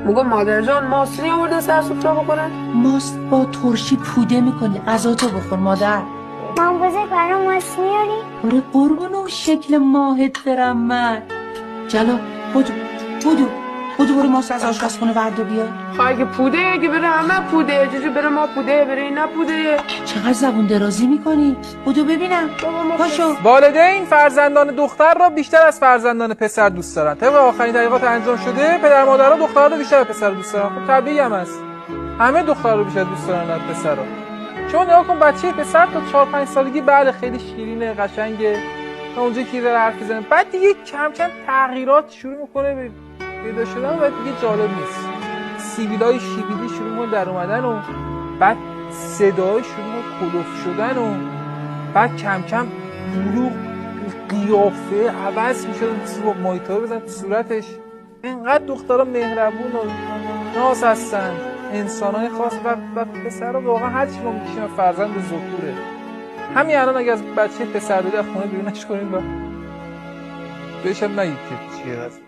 موگه مادر جان ماست نیاورده سر سفره بخوره؟ ماست با ترشی پوده میکنی، غذا تو بخور مادر. مام بزرگ برام ماست میاری؟ آره قربون اون شکل ماهت برم من. جلا بودو برو ماست از آشپزخونه وردا بیار. خواهی اگه پوده که بره همه پوده، چجور بره ما پوده بره این نپوده. چقدر زبون درازی میکنی؟ بودو ببینم. پاشو. والدین فرزندان دختر را بیشتر از فرزندان پسر دوست دارن. طبق آخرین تحقیقات انجام شده پدر مادرها دخترها رو بیشتر از پسر دوست دارن. خب طبیعی هم هست. همه دخترها رو بیشتر دوست دارن از پسرها. شما نگاه کن بچه پسر تا 4-5 سالگی بله خیلی شیرینه، قشنگه. تا اونجا که داره حرف میزنه. بعد دیگه کم کم تغییرات شروع میکنه به پیدا شدن و دیگه جالب نیست. سیبیلای شیبیدی شروع میکنه در اومدن و بعد صدای شروع میکنه کلوف شدن و بعد کم کم بلوغ قیافه عوض میشه با مایتابه بزن تو صورتش. اینقدر دخترها مهربون و ناز هستن، انسانای خاص و پسرها واقعا هر چی ما میکشیم فرزند ذکوره. همین الان اگه از بچه پسر بده از خونه بیرونش کنیم و بهش هم نگید که چیه هست.